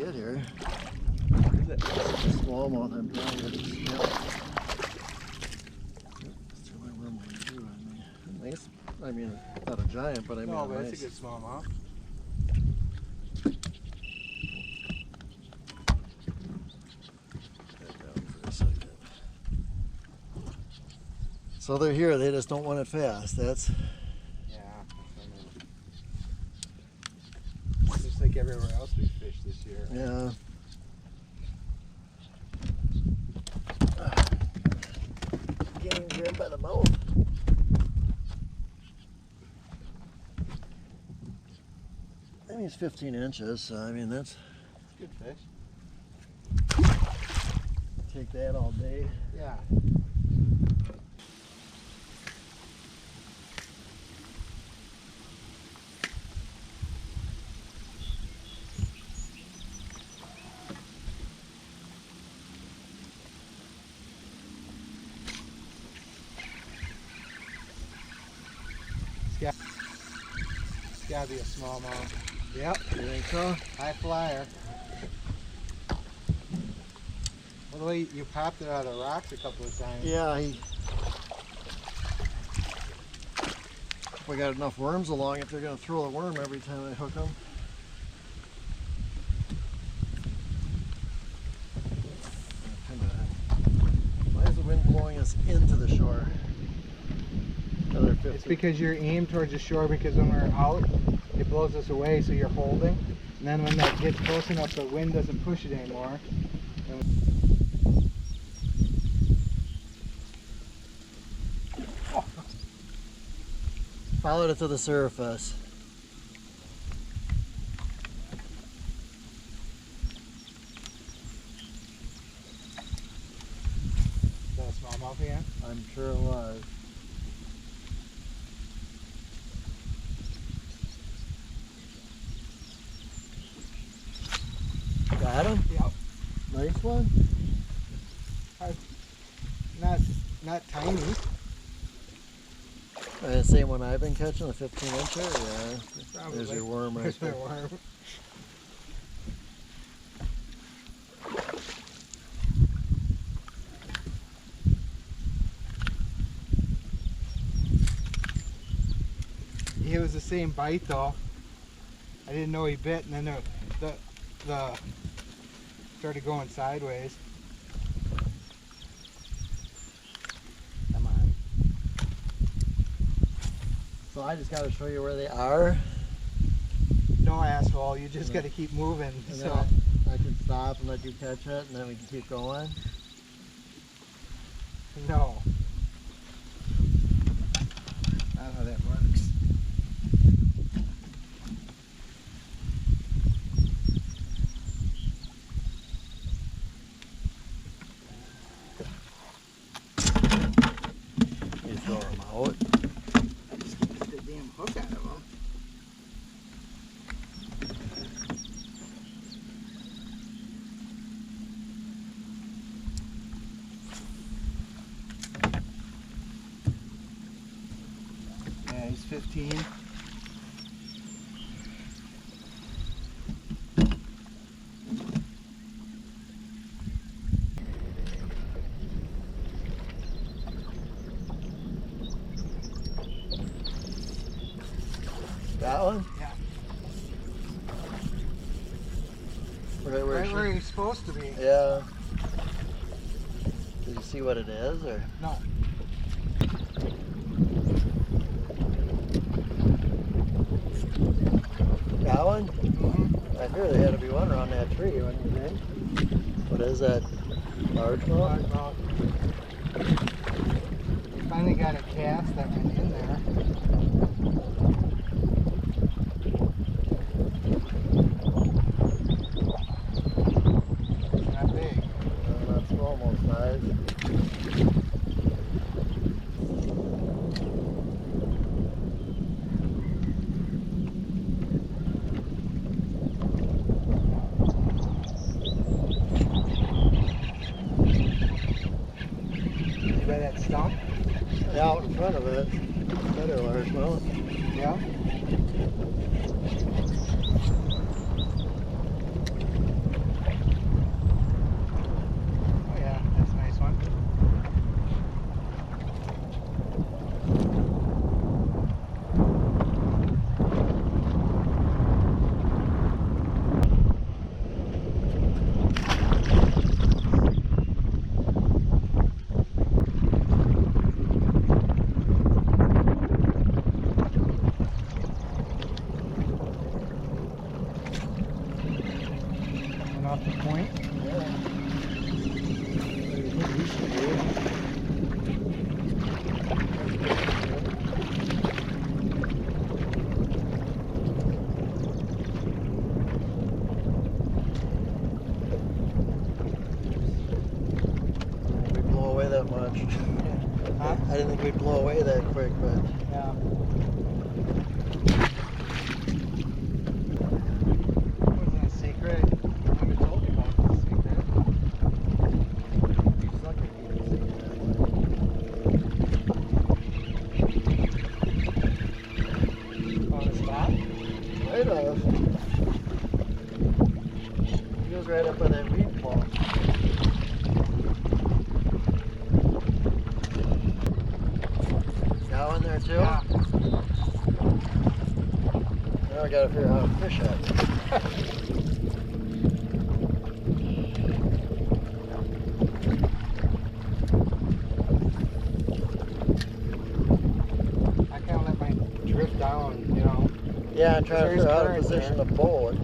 get here. Is it? Smallmouth, I'm trying to get. Yeah. Let's turn my worm on too. Nice. I mean, not a giant, but I mean, No, but nice. it's a good smallmouth. So they're here, they just don't want it fast. That's Yeah. Just like everywhere else we fished this year. yeah. Getting grabbed by the mouth. I mean, it's 15 inches, so I mean that's Good fish. take that all day. Yeah. It's gotta be a smallmouth. Yep. You think so? High flyer. Well, the way you popped it out of the rocks a couple of times. Yeah, we got enough worms along it, they're gonna throw a worm every time I hook them. Why is the wind blowing us into the shore? Another 50. It's because you're aimed towards the shore, because when we're out, it blows us away, so you're holding. And then when that gets close enough, the wind doesn't push it anymore. Followed it to the surface. Is that a smallmouth again? I'm sure it was. Got him? Yep. Nice one. Not tiny. The same one I've been catching, the 15 incher? Yeah. Probably. There's your worm right There's my there. worm. It was the same bite though. I didn't know he bit, and then the started going sideways. Come on. So I just got to show you where they are. No, asshole, you just got to keep moving. And So then I can stop and let you catch it, and then we can keep going. no. Not how that works. You throw them out. Just get the damn hook out of him. Yeah, he's 15. That one? Yeah. Right where, Right where he's supposed to be. Yeah. Did you see what it is, or? No. That one? Mm-hmm. I hear there had to be one around that tree, wouldn't you think? What is that? Largemouth? Finally got a cast that went in there. Not big. Not smallmouth size. You by that stump? Out in front of it. Better largemouth. Yeah. off the point. We blow away that much. Huh? I didn't think we'd blow away that quick, but Yeah. Wasn't a secret. I never told you about the secret. you suck at keeping secrets. On the spot? Right off. He goes right up by that weed pole. Got one there too? Yeah. Now I gotta figure out how to fish it. I kind of let mine drift down, you know. Yeah, I'm trying to There's figure out a current position there. to bowl it.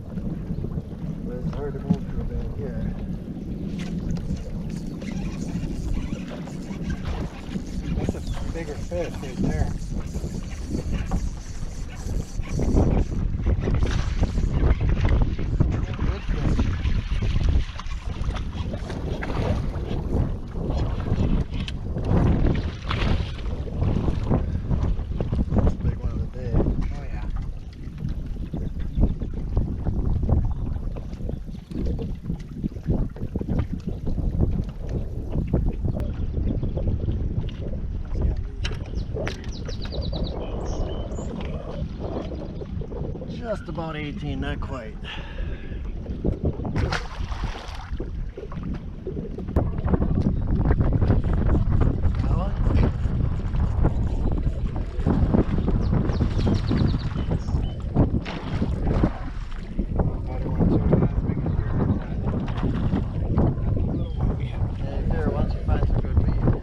But it's hard to move to back here. That's a bigger fish right there. Good fish. That's a big one of the day. Oh yeah. Just about 18, not quite. That one? Better one too, not as big as yours, but a little one. Yeah. Yeah, there, once you find some good weed,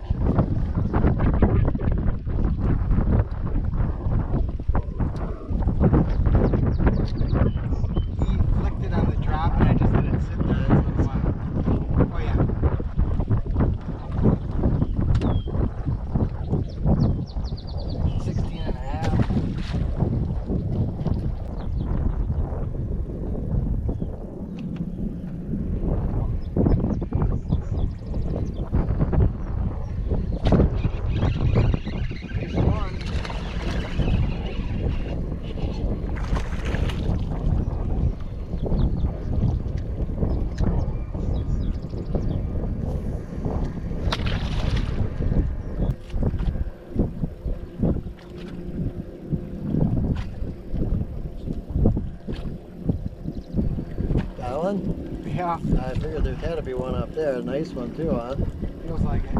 He flicked it on the drop and I just let it sit there. That's what fun. Oh yeah. 16 and a half. Nice one. that one? Yeah, I figured there had to be one up there. A nice one too, huh? feels like it.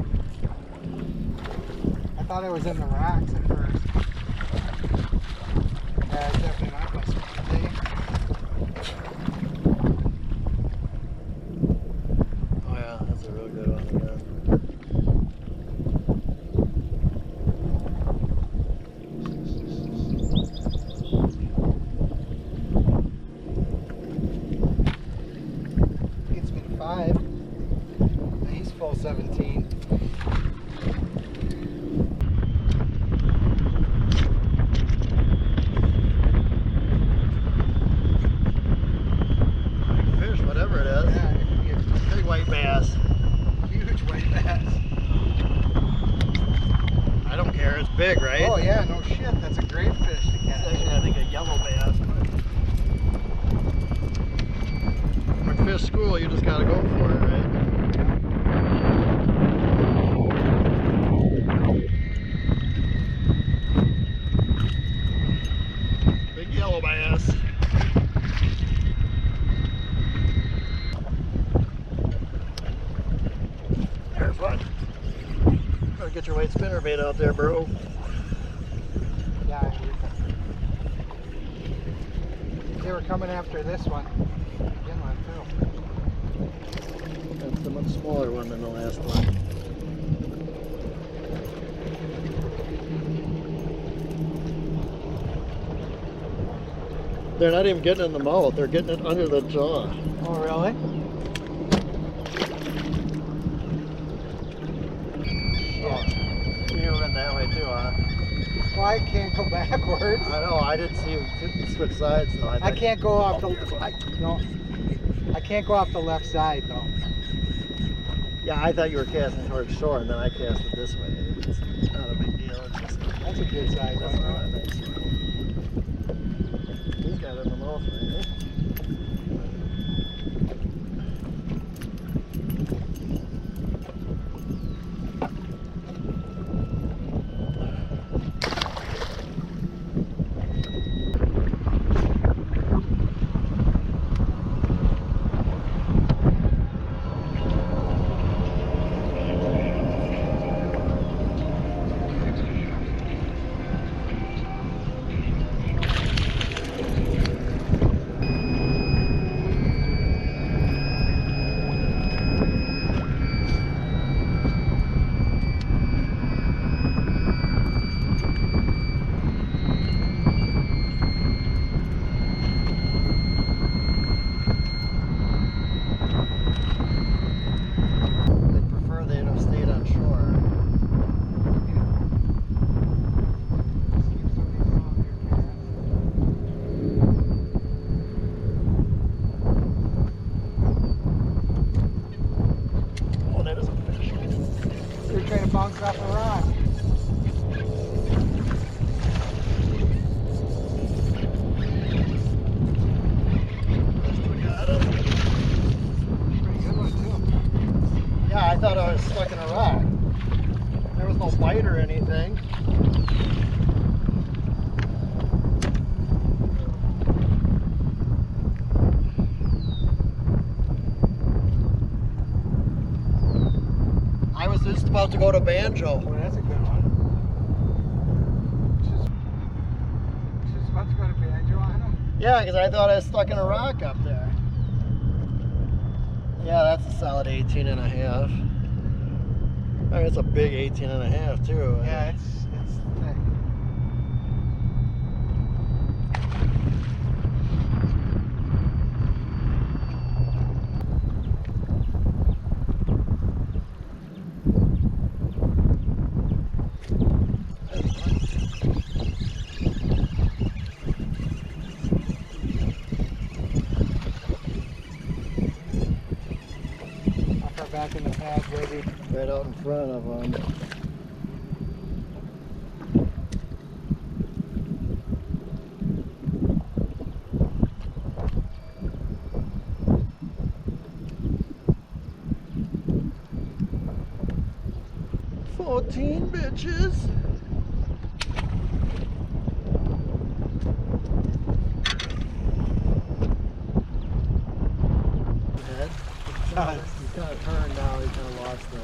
I thought it was in the rocks at first. Yeah, it's definitely not my specialty. Oh yeah, that's a real good one. Yeah. It's been 5. And he's full 17. Fish, whatever it is. Yeah, it could be a Big white bass. huge white bass. I don't care, it's big, right? Oh yeah, no shit. That's a great fish to It's catch. actually, I think, a yellow bass. But fish school, you just gotta go for it, right? Big yellow bass. There's one. Better get your white spinnerbait out there, bro. Yeah, they were coming after this one. Inland too. That's a much smaller one than the last one. They're not even getting it in the mouth, they're getting it under the jaw. Oh, really? Oh, you went that way too, huh? Well, I can't go backwards. I know, I didn't see you switch sides though. I can't go off the. No, I can't go off the left side though. Yeah, I thought you were casting towards shore and then I cast it this way. It's not a big deal. It's just, That's a good size that's one. not Huh? a nice one. He's got it in the mouth, right? I'd prefer they'd have stayed on shore. Oh, that is a fish. They're trying to bounce off a rock. Got him. Pretty good one too. Yeah, I thought I was stuck in a rock. There was no bite or anything. I was just about to go to Banjo. Oh, that's a good one. Just about to go to Banjo on him. Yeah, because I thought I was stuck in a rock up there. Yeah, that's a solid 18 and a half. I mean, it's a big 18 and a half too. Yeah, it's thick. How far back in the pad, baby? Right out in front of them. "14 bitches." Dead. He's kind of turned now. He kind of lost the.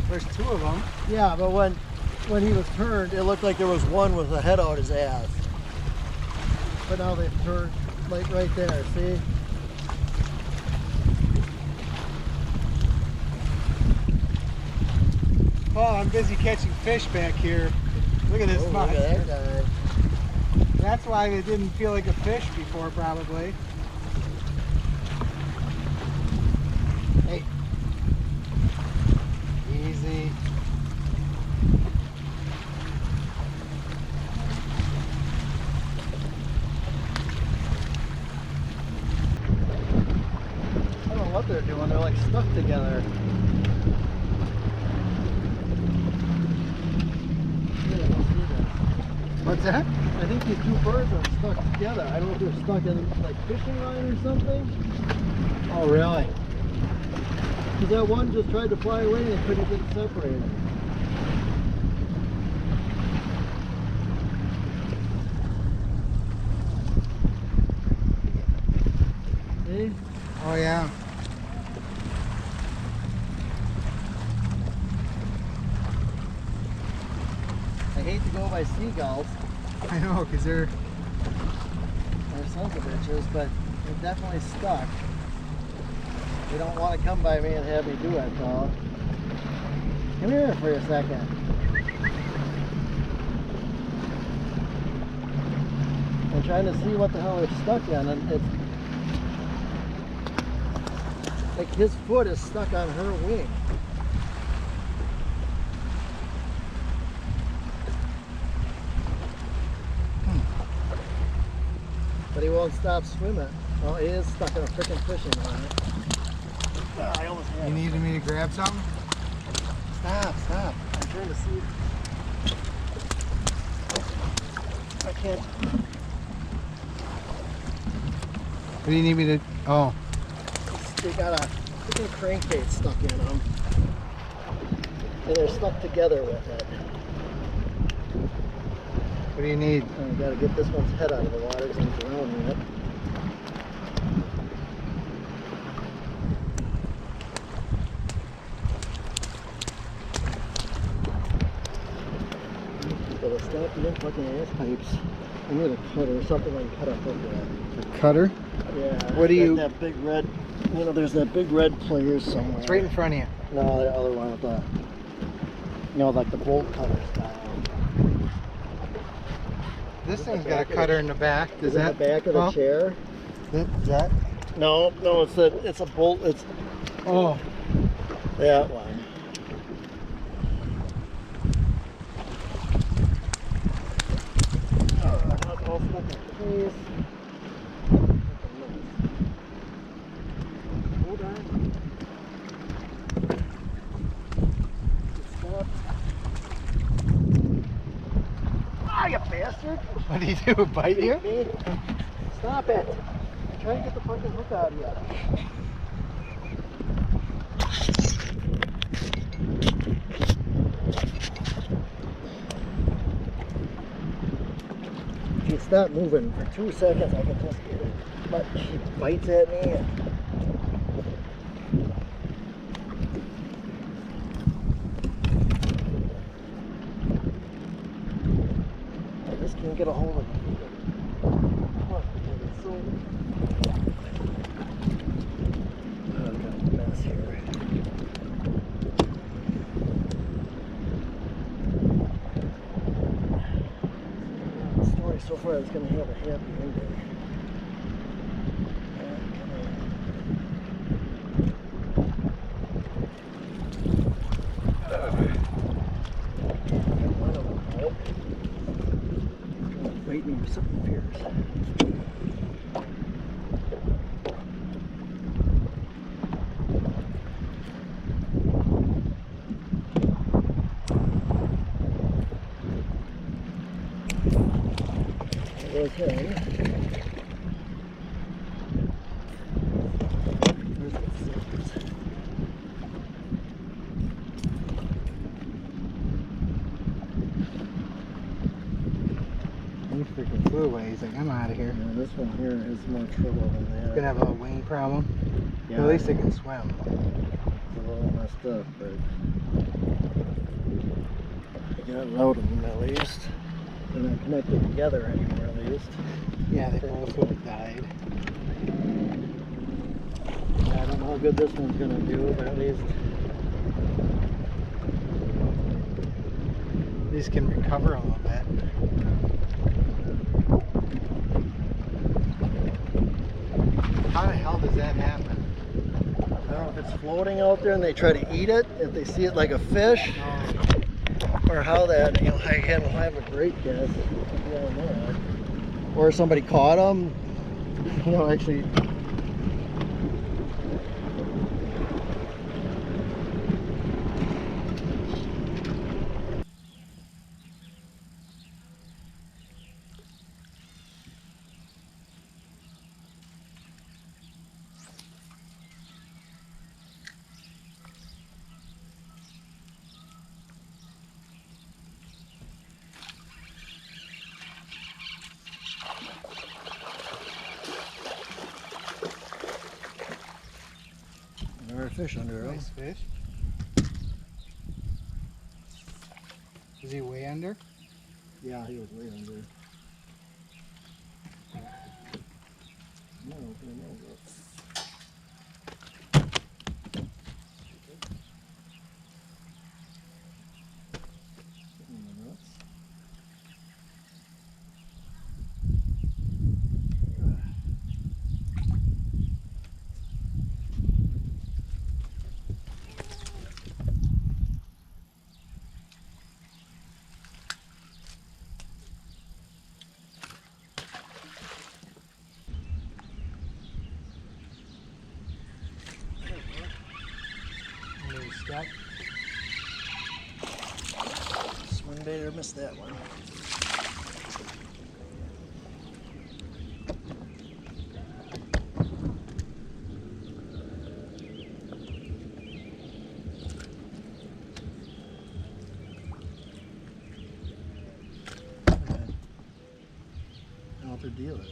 There's two of them. Yeah, but when he was turned, it looked like there was one with a head out his ass. But now they've turned, like right there. See? Oh, I'm busy catching fish back here. Look at this Oh, look monster. at that guy. That's why it didn't feel like a fish before, probably. Hey. Easy. I don't know what they're doing. They're like stuck together. Yeah, I don't see that. What's that? I think these two birds are stuck together. I don't know if they're stuck in like fishing line or something. Oh, really? Because that one just tried to fly away and couldn't get separated. See? Oh, yeah. I hate to go by seagulls. I know, because they're They're sons of bitches, but they're definitely stuck. They don't want to come by me and have me do it, though. Come here for a second. I'm trying to see what the hell they're stuck in, and it's like his foot is stuck on her wing. But he won't stop swimming. Well, he is stuck in a freaking fishing line. I almost had You it. needed me to grab something? Stop. I'm trying to see. I can't. What do you need me to? Oh, They got a freaking crankbait stuck in them. And they're stuck together with it. what do you need? And we gotta get this one's head out of the water because he's drowning it. Gotta stop the fucking ass pipes. I need a cutter or something I can cut a hook with. A cutter? Yeah. What do you- That big red, you know, there's that big red pliers somewhere. It's right in front of you. No, the other one with the, you know, like the bolt cutter style. This Is it thing's the got a back of cutter the- in the back. Is it the back of the oh, chair? Is that? No, it's a bolt. It's Oh, that one. All stuck in place. Hold on. Stop. Ah, you bastard! what do you do? Bite you? Me? Stop it! I'm trying to get the fucking hook out of you. If you stop moving for 2 seconds, I can just get it. But she bites at me. I just can't get a hold of it. Oh, it's so... I've got a mess here. The story so far is going to have a happy ending. Bite me or something fierce. There's him. Where's the scissors? He freaking flew away. He's like, I'm out of here. Yeah, this one here has more trouble than that. Gonna have a wing problem. Yeah, At least they can swim. it's a little messed up, but I got it out of them at least. They're not connected together anymore at least. Yeah, they both would have died. I don't know how good this one's gonna do, but at least These can recover a little bit. How the hell does that happen? I don't know if it's floating out there and they try to eat it, if they see it like a fish, or how that, you know, I have a great guess. Yeah, I know. Or somebody caught them. You know, actually. There are fish under them. Nice fish. Is he way under? Yeah, he was way under. No, no. Little step. Swing baiter missed that one. I don't know what their deal is.